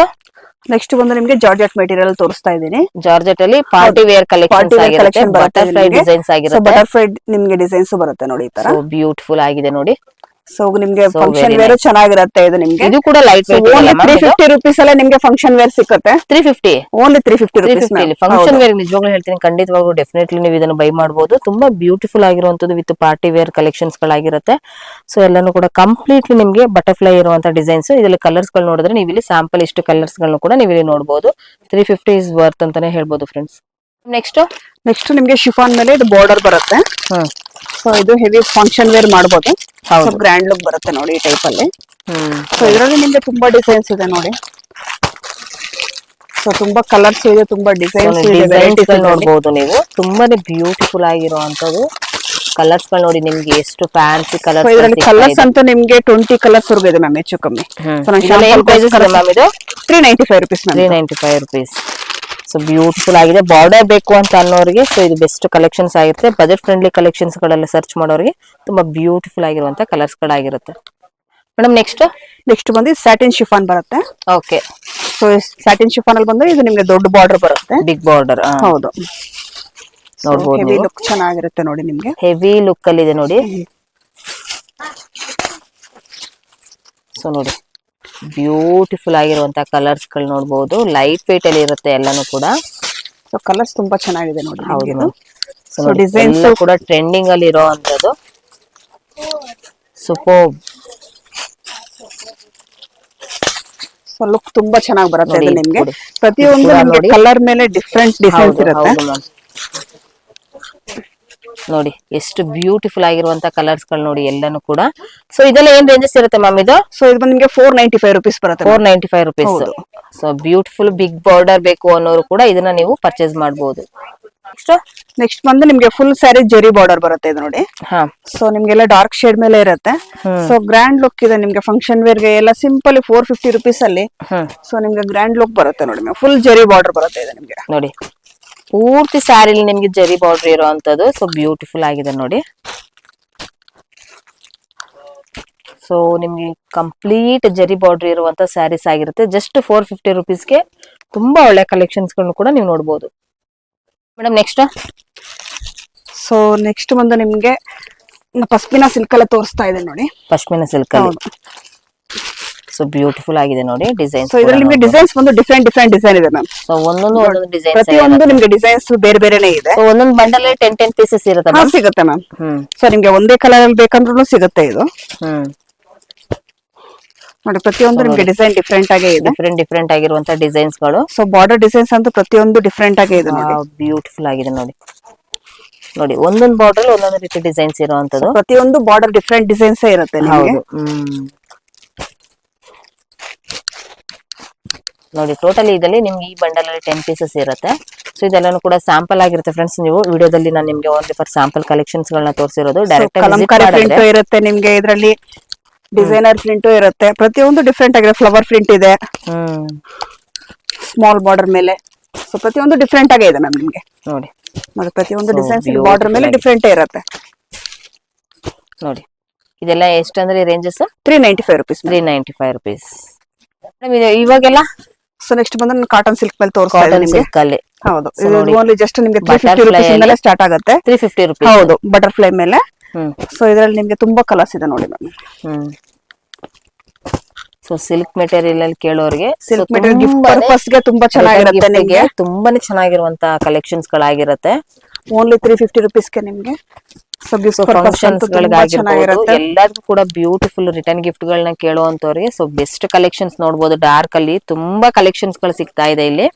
ನೆಕ್ಸ್ಟ್ ಬಂದು ನಿಮ್ಗೆ ಜಾರ್ಜೆಟ್ ಮೆಟೀರಿಯಲ್ ತೋರಿಸ್ತಾ ಇದ್ದೀನಿ. ಜಾರ್ಜೆಟ್ ಅಲ್ಲಿ ಪಾರ್ಟಿ ವೇರ್ ಕಲೆಕ್ಷನ್ಸ್ ಆಗಿರುತ್ತೆ, collection ಬರುತ್ತೆ ಬಟರ್ಫ್ಲೈ ನಿಮ್ಗೆ. ಡಿಸೈನ್ಸ್ ಸೊ ಆಗಿರುತ್ತೆ. ಬಟರ್ಫ್ಲೈ ನಿಮ್ಗೆ ಡಿಸೈನ್ಸ್ ಬರುತ್ತೆ ನೋಡಿ ಈ ತರ. ಸೊ ಬ್ಯೂಟಿಫುಲ್ ಆಗಿದೆ ನೋಡಿ. ಸೊ ನಿಮ್ಗೆ So function very wear nice. ಚೆನ್ನಾಗಿರುತ್ತೆ ಇದು ನಿಮ್ಗೆ. ಇದು ಕೂಡ ಲೈಟ್ ವೇಟ್ ಓನ್ಲಿ 350 ರುಪೀಸ್ ಅಲ್ಲೇ ನಿಮ್ಗೆ ಫಂಕ್ಷನ್ ವೇರ್ ಸಿಗುತ್ತೆ. 350 ಓನ್ಲಿ 350 ರುಪೀಸ್. ಫಂಕ್ಷನ್ ವೇರ್ ನಿಜವಾಗ್ಲೂ ಹೇಳ್ತೀನಿ, ಖಂಡಿತವಾಗ್ಲೂ ಡೆಫಿನೆಟ್ಲಿ ನೀವು ಇದನ್ನು ಬೈ ಮಾಡಬಹುದು. ತುಂಬಾ ಬ್ಯೂಟಿಫುಲ್ ಆಗಿರುವಂತದ್ದು ವಿತ್ ಪಾರ್ಟಿ ವೇರ್ ಕಲೆಕ್ಷನ್ಸ್ ಗಳಾಗಿರುತ್ತೆ. ಸೊ ಎಲ್ಲಾನು ಕೂಡ ಕಂಪ್ಲೀಟ್ಲಿ ನಿಮ್ಗೆ ಬಟರ್ಫ್ಲೈ ಇರುವಂತ ಡಿಸೈನ್ಸ್. ಇದರಲ್ಲಿ ಕಲರ್ಸ್ ಗಳು ನೋಡಿದ್ರೆ ನೀವು ಇಲ್ಲಿ ಸ್ಯಾಂಪಲ್ ಇಷ್ಟು ಕಲರ್ಸ್ ಗಳನ್ನು ಕೂಡ ನೀವು ಇಲ್ಲಿ ನೋಡಬಹುದು. 350 ಇಸ್ ವರ್ತ್ ಅಂತಾನೆ ಹೇಳ್ಬೋದು ಫ್ರೆಂಡ್ಸ್. ನೆಕ್ಸ್ಟ್ ನಿಮ್ಗೆ ಶಿಫಾನ್ ಮೇಲೆ ಇದು ಬಾರ್ಡರ್ ಬರುತ್ತೆ. ಸೊ ಇದು ಹೆವಿ ಫಂಕ್ಷನ್ ವೇರ್ ಮಾಡಬಹುದು. ಹೌದು. ಗ್ರ್ಯಾಂಡ್ ಲುಕ್ ಬರುತ್ತೆ ನೋಡಿ ಈ ಟೈಪ್ ಅಲ್ಲಿ. ಹ್ಮ್ ಸೊ ಇದರಲ್ಲಿ ನಿಮ್ಗೆ ತುಂಬಾ ಡಿಸೈನ್ಸ್ ಇದೆ ನೋಡಿ. ಸೊ ತುಂಬಾ ಕಲರ್ಸ್ ಇದೆ, ತುಂಬಾ ಡಿಸೈನ್ಸ್ ಇದೆ, ಡಿಸೈನ್ಸ್ varieties ಇದೆ. ನೋಡಬಹುದು ನೀವು. ತುಂಬಾನೇ ಬ್ಯೂಟಿಫುಲ್ ಆಗಿರುವಂತದ್ದು ಕಲರ್ಸ್ ಗಳು ನೋಡಿ. ನಿಮ್ಗೆ ಎಷ್ಟು ಫ್ಯಾನ್ಸಿ ಸೊ ಕಲರ್ಸ್ ಇದರಲ್ಲಿ ಕಲರ್ಸ್ ಅಂತೂ ನಿಮ್ಗೆ 20 ಕಲರ್ಸ್ ವರ್ಗು ಇದೆ ಮ್ಯಾಮ್, ಹೆಚ್ಚು ಕಮ್ಮಿ. ಸೊ ನಾನು ಏನ್ ಪ್ರೈಸಸ್ ಇದೆ ಮ್ಯಾಮ್ ಇದು? 395 rupees ma'am. 395 rupees. So beautiful ಆಗಿದೆ. ಬಾರ್ಡರ್ ಬೇಕು ಅಂತ ಅನ್ನೋರಿಗೆ ಸೊ ಇದು ಬೆಸ್ಟ್ ಕಲೆಕ್ಷನ್ಸ್ ಆಗಿರುತ್ತೆ. ಬಜೆಟ್ ಫ್ರೆಂಡ್ಲಿ ಕಲೆಕ್ಷನ್ಸ್ ಗಳೆಲ್ಲ ಸರ್ಚ್ ಮಾಡೋರಿಗೆ ತುಂಬಾ ಬ್ಯೂಟಿಫುಲ್ ಆಗಿರುವಂತ ಕಲರ್ಸ್ ಗಳಾಗಿರುತ್ತೆ. ಮೇಡಮ್ ನೆಕ್ಸ್ಟ್ ಬಂದು ಸ್ಯಾಟಿನ್ ಶಿಫಾನ್ ಬರುತ್ತೆ. ಓಕೆ. ಸೊ ಸ್ಯಾಟಿನ್ ಶಿಫಾನ್ ಅಲ್ಲಿ ಬಂದ್ರೆ ಇದು ನಿಮ್ಗೆ ದೊಡ್ಡ ಬಾರ್ಡರ್ ಬರುತ್ತೆ. ಬಿಗ್ ಬಾರ್ಡರ್ ಹೌದು. ನೋಡ್ಬೋದು ಹೆವಿ ನೀವು. ಲುಕ್ ಚೆನ್ನಾಗಿರುತ್ತೆ ನೋಡಿ ನಿಮ್ಗೆ. ಹೆವಿ ಲುಕ್ ಅಲ್ಲಿ ಇದೆ ನೋಡಿ. ಸೊ ನೋಡಿ ಬ್ಯೂಟಿಫುಲ್ ಆಗಿರುವಂತ ಕಲರ್ಸ್ ಗಳು ನೋಡಬಹುದು. ಲೈಟ್ ವೇಟ್ ಅಲ್ಲಿ ಇರುತ್ತೆ ಎಲ್ಲಾನು ಕೂಡ. ಸೊ ಕಲರ್ಸ್ ತುಂಬಾ ಚೆನ್ನಾಗಿದೆ ನೋಡಿ. ಹೌದು ನಿಮ್ಗೆ ಇದು. Ma'am. So So designs designs ಕೂಡ ಟ್ರೆಂಡಿಂಗ್ ಅಲ್ಲಿ ಇರೋ ಅಂತದ್ದು. ಸೂಪರ್. ಸೊ ಲುಕ್ ತುಂಬಾ ಚೆನ್ನಾಗಿ ಬರುತ್ತೆ ನೋಡಿ, ಇದು ನಿಮ್ಗೆ. ಕೊಡಿ. ಪ್ರತಿಯೊಂದು ಇದು ಕೂಡ ನಿಮ್ಗೆ ನೋಡಿ. ಕಲರ್ ಮೇಲೆ ಡಿಫ್ರೆಂಟ್ ಡಿಸೈನ್ಸ್ ಹೌದು ಇರುತ್ತೆ. ಹೌದು ಮ್ಯಾಮ್. ನೋಡಿ ಎಷ್ಟು ಬ್ಯೂಟಿಫುಲ್ ಆಗಿರುವಂತ ಕಲರ್ಸ್ ಗಳು ನೋಡಿ ಎಲ್ಲಾನು ಕೂಡ. ಸೊ ಇದೆಲ್ಲ ಏನ್ ರೇಂಜಸ್ ಇರುತ್ತೆ ಮ್ಯಾಮ್ ಇದು? ಸೊ ಇದು ಬಂದು ನಿಮ್ಗೆ 495 ರುಪೀಸ್ ಬರುತ್ತೆ. 495 ರುಪೀಸ್. ಹೌದು. ಸೊ ಬ್ಯೂಟಿಫುಲ್ ಬಿಗ್ ಬಾರ್ಡರ್ ಬೇಕು ಅನ್ನೋರು ಕೂಡ ಇದನ್ನ ನೀವು ಪರ್ಚೇಸ್ ಮಾಡಬಹುದು. ನೆಕ್ಸ್ಟ್ ಬಂದು ನಿಮ್ಗೆ ಫುಲ್ ಸ್ಯಾರಿ ಜರಿ ಬಾರ್ಡರ್ ಬರುತ್ತೆ ಇದು ನೋಡಿ. ಹಾ. ಸೊ ನಿಮ್ಗೆಲ್ಲ ಡಾರ್ಕ್ ಶೇಡ್ ಮೇಲೆ ಇರುತ್ತೆ. ಸೊ ಗ್ರ್ಯಾಂಡ್ ಲುಕ್ ಇದೆ ನಿಮ್ಗೆ. ಫಂಕ್ಷನ್ ವೇರ್ ಗೆ ಎಲ್ಲ ಸಿಂಪಲ್ 450 ರುಪೀಸ್ ಅಲ್ಲಿ. ಸೊ ನಿಮ್ಗೆ ಗ್ರ್ಯಾಂಡ್ ಲುಕ್ ಬರುತ್ತೆ ನೋಡಿ. ಫುಲ್ ಜರಿ ಬಾರ್ಡರ್ ಬರುತ್ತೆ ಇದು ನಿಮ್ಗೆ. ನೋಡಿ ಪೂರ್ತಿ ಸ್ಯಾರಿಲಿ ನಿಮ್ಗೆ ಜರಿ ಬಾರ್ಡರ್ ಇರೋಂಥದ್ದು. ಸೊ ಬ್ಯೂಟಿಫುಲ್ ಆಗಿದೆ ನೋಡಿ. ಸೊ ನಿಮ್ಗೆ ಕಂಪ್ಲೀಟ್ ಜರಿ ಬಾರ್ಡರ್ ಇರುವಂತ ಸ್ಯಾರೀಸ್ ಆಗಿರುತ್ತೆ. ಜಸ್ಟ್ 450 ರುಪೀಸ್ಗೆ ತುಂಬಾ ಒಳ್ಳೆ ಕಲೆಕ್ಷನ್ಸ್ ಗಳನ್ನು ಕೂಡ ನೀವು ನೋಡಬಹುದು. ಮೇಡಮ್ ಸೊ ನೆಕ್ಸ್ಟ್ ಬಂದು ನಿಮ್ಗೆ ಪಸ್ಮಿನಾ ಸಿಲ್ಕ್ ಎಲ್ಲ ತೋರಿಸ್ತಾ ಇದೆ ನೋಡಿ. ಪಶ್ಮಿನಾ ಸಿಲ್ಕ್ ಅಲ್ಲಿ. ಸೊ ಬ್ಯೂಟಿಫುಲ್ ಆಗಿದೆ ನೋಡಿ ಡಿಸೈನ್. ಸೊ ಇದ್ರಲ್ಲಿ ನಿಮ್ಗೆ ಡಿಸೈನ್ಸ್ ಬಂದು ಡಿಫ್ರೆಂಟ್ ಡಿಸೈನ್ ಇದೆ ಮ್ಯಾಮ್. ಸೊ ಒಂದೊಂದು ಡಿಸೈನ್. ಪ್ರತಿಯೊಂದು ನಿಮ್ಗೆ ಡಿಸೈನ್ಸ್ ಬೇರೆ ಬೇರೆನೆ ಇದೆ. ಸೊ ಒಂದೊಂದು ಬಂಡಲ್ 10 ಪೀಸಸ್ ಇರುತ್ತೆ ಮ್ಯಾಮ್. ಸಿಗುತ್ತೆ ಮ್ಯಾಮ್. ಹ್ಮ್. ಸೊ ನಿಮ್ಗೆ ಒಂದೇ ಕಲರ್ ಅಲ್ಲಿ ಬೇಕಂದ್ರೂ ಸಿಗುತ್ತೆ ಇದು. ಹ್ಮ್. ನೋಡಿ ಪ್ರತಿಯೊಂದು ನಿಮ್ಗೆ ಡಿಸೈನ್ ಡಿಫ್ರೆಂಟ್ ಆಗೇ ಇದೆ. ಡಿಫ್ರೆಂಟ್ ಆಗಿರುವಂತ ಡಿಸೈನ್ಸ್ ಗಳು. ಸೊ ಬಾರ್ಡರ್ ಡಿಸೈನ್ಸ್ ಅಂತೂ ಪ್ರತಿಯೊಂದು ಡಿಫ್ರೆಂಟ್ ಆಗೇ ಇದೆ ನೋಡಿ. ಬ್ಯೂಟಿಫುಲ್ ಆಗಿದೆ ನೋಡಿ. ನೋಡಿ ಒಂದೊಂದು ಬಾರ್ಡರ್ ಒಂದೊಂದು ರೀತಿ ಡಿಸೈನ್ಸ್ ಇರುವಂತದ್ದು. ಪ್ರತಿಯೊಂದು ಬಾರ್ಡರ್ ಡಿಫ್ರೆಂಟ್ ಡಿಸೈನ್ಸ್ ಇರುತ್ತೆ ನಿಮಗೆ. ಹೌದು. ನೋಡಿ ಟೋಟಲಿ ಇದರಲ್ಲಿ ನಿಮ್ಗೆ ಈ ಬಂಡಲ್ ಅಲ್ಲಿ 10 ಪೀಸಸ್ ಇರುತ್ತೆ. ಸೊ ಇದೆಲ್ಲಾನು ಕೂಡ ಸ್ಯಾಂಪಲ್ ಆಗಿರುತ್ತೆ ಫ್ರೆಂಡ್ಸ್. ನೀವು ವಿಡಿಯೋದಲ್ಲಿ ನಾನು ನಿಮ್ಗೆ ಓನ್ಲಿ ಫಾರ್ ಸ್ಯಾಂಪಲ್ ಕಲೆಕ್ಷನ್ಸ್ ಗಳನ್ನ ತೋರಿಸಿರೋದು. ಡೈರೆಕ್ಟ್ ಕಲಂಕಾರಿ ಪ್ರಿಂಟ್ ಇರುತ್ತೆ ನಿಮ್ಗೆ. ಇದರಲ್ಲಿ ಡಿಸೈನರ್ ಪ್ರಿಂಟ್ ಇರುತ್ತೆ. ಪ್ರತಿಯೊಂದು ಡಿಫ್ರೆಂಟ್ ಆಗಿದೆ. ಫ್ಲವರ್ ಪ್ರಿಂಟ್ ಇದೆ ಸ್ಮಾಲ್ ಬಾರ್ಡರ್ ಮೇಲೆ. ಸೊ ಪ್ರತಿಯೊಂದು ಡಿಫ್ರೆಂಟ್ ಆಗೇ ಇದೆ ಮ್ಯಾಮ್ ನಿಮ್ಗೆ. ನೋಡಿ ನೋಡಿ ಪ್ರತಿಯೊಂದು ಡಿಸೈನ್ಸ್ ಬಾರ್ಡರ್ ಮೇಲೆ ಡಿಫ್ರೆಂಟ್ ಇರುತ್ತೆ ನೋಡಿ. ಇದೆಲ್ಲ ಎಷ್ಟಂದ್ರೆ ರೇಂಜಸ್? 395 ರುಪೀಸ್. 395 ರುಪೀಸ್. ಇವಾಗೆಲ್ಲ ಸೊ ನೆಕ್ಸ್ಟ್ ಬಂದ್ರೆ ನಾನು ಕಾಟನ್ ಸಿಲ್ಕ್ ಮೇಲೆ ತೋರಿಸ್ತಾ ಕಾಟನ್ ಇದ್ದೀನಿ ನಿಮಗೆ. ಸಿಲ್ಕ್ ಅಲ್ಲಿ. ಹೌದು. ಇದು ಓನ್ಲಿ ಜಸ್ಟ್ ನಿಮಗೆ 350 ರುಪೀಸ್ ಇಂದಲೇ ಸ್ಟಾರ್ಟ್ ಆಗುತ್ತೆ. 350 ರುಪೀಸ್. ಹೌದು ಬಟರ್ಫ್ಲೈ ಮೇಲೆ. ಸೊ ಇದರಲ್ಲಿ ನಿಮಗೆ ತುಂಬಾ ಕಲರ್ಸ್ ಇದೆ ನೋಡಿ ಮ್ಯಾಮ್. ಸೊ ಸಿಲ್ಕ್ ಮೆಟೀರಿಯಲ್ ಅಲ್ಲಿ ಕೇಳೋರಿಗೆ ಸಿಲ್ಕ್ ಮೆಟೀರಿಯಲ್ ಗಿಫ್ಟ್ ಪರ್ಪಸ್ ಗೆ ತುಂಬಾ ಚೆನ್ನಾಗಿರುತ್ತೆ ನಿಮಗೆ. ತುಂಬಾನೇ ಚೆನ್ನಾಗಿರುವಂತ ಕಲೆಕ್ಷನ್ಸ್ ಗಳಾಗಿರುತ್ತೆ. ಓನ್ಲಿ 350 ರುಪೀಸ್ ಗೆ ನಿಮಗೆ. ಸೊ ಗಿಫ್ಟ್ ಫಂಕ್ಷನ್ಸ್ ಗಳಿಗಾಗಿರ್ಬೋದು ಎಲ್ಲದಕ್ಕೂ ಕೂಡ ಬ್ಯೂಟಿಫುಲ್ ರಿಟರ್ನ್ ಗಿಫ್ಟ್ ಗಳನ್ನ ಕೇಳುವಂತವ್ರಿಗೆ ಸೊ ಬೆಸ್ಟ್ ಕಲೆಕ್ಷನ್ಸ್ ನೋಡಬಹುದು. ಡಾರ್ಕ್ ಅಲ್ಲಿ ತುಂಬಾ ಕಲೆಕ್ಷನ್ಸ್ ಗಳು ಸಿಗ್ತಾ ಇದೆ ಇಲ್ಲಿ.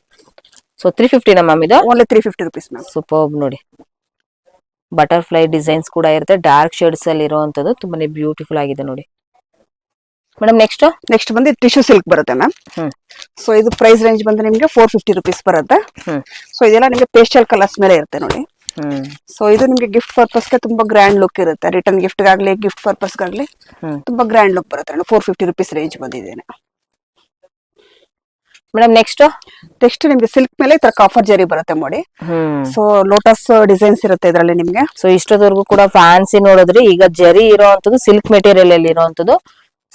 ಸೊ 350 ನ ಮ್ಯಾಮ್ ಇದು? Only 350 rupees ma'am. ಸೂಪರ್ ನೋಡಿ. ಬಟರ್ಫ್ಲೈ ಡಿಸೈನ್ಸ್ ಕೂಡ ಇರುತ್ತೆ. ಡಾರ್ಕ್ ಶೇಡ್ಸ್ ಅಲ್ಲಿ ಇರುವಂತದ್ದು ತುಂಬಾನೇ ಬ್ಯೂಟಿಫುಲ್ ಆಗಿದೆ ನೋಡಿ. ಮೇಡಮ್ ನೆಕ್ಸ್ಟ್ ಬಂದು ಟಿಶ್ಯೂ ಸಿಲ್ಕ್ ಬರುತ್ತೆ ಮ್ಯಾಮ್. ಸೊ ಇದು ಪ್ರೈಸ್ ರೇಂಜ್ ಬಂದು ನಿಮಗೆ 450 ರುಪೀಸ್ ಬರುತ್ತೆ. ಸೊ ಇದೆಲ್ಲ ನಿಮಗೆ ಪೇಸ್ಟಲ್ ಕಲರ್ಸ್ ಮೇಲೆ ಇರುತ್ತೆ ನೋಡಿ. ಸೊ ಇದು ನಿಮಗೆ ಗಿಫ್ಟ್ ಪರ್ಪಸ್ ಗೆ ತುಂಬಾ ಗ್ರ್ಯಾಂಡ್ ಲುಕ್ ಇರುತ್ತೆ. ರಿಟರ್ನ್ ಗಿಫ್ಟ್ ಗಾಗ್ಲಿ ಗಿಫ್ಟ್ ಪರ್ಪಸ್ ಗಾಗ್ಲಿ ತುಂಬಾ ಗ್ರ್ಯಾಂಡ್ ಲುಕ್ ಬರುತ್ತೆ. 450 ರುಪೀಸ್ ರೇಂಜ್ ಬಂದಿದ್ದೇನೆ. ಮೇಡಮ್ ನೆಕ್ಸ್ಟ್ ನೆಕ್ಸ್ಟ್ ನಿಮ್ಗೆ ಸಿಲ್ಕ್ ಮೇಲೆ ಈ ತರ ಕಾಫರ್ ಜರಿ ಬರುತ್ತೆ ನೋಡಿ. ಸೊ ಲೋಟಸ್ ಡಿಸೈನ್ಸ್ ಇರುತ್ತೆ ಇದರಲ್ಲಿ ನಿಮ್ಗೆ. ಸೊ ಇಷ್ಟೊತ್ತವರೆಗೂ ಕೂಡ ಫ್ಯಾನ್ಸಿ ನೋಡಿದ್ರಿ, ಈಗ ಜರಿ ಇರೋಂಥದ್ದು ಸಿಲ್ಕ್ ಮೆಟೀರಿಯಲ್ ಅಲ್ಲಿ ಇರೋಂಥದ್ದು.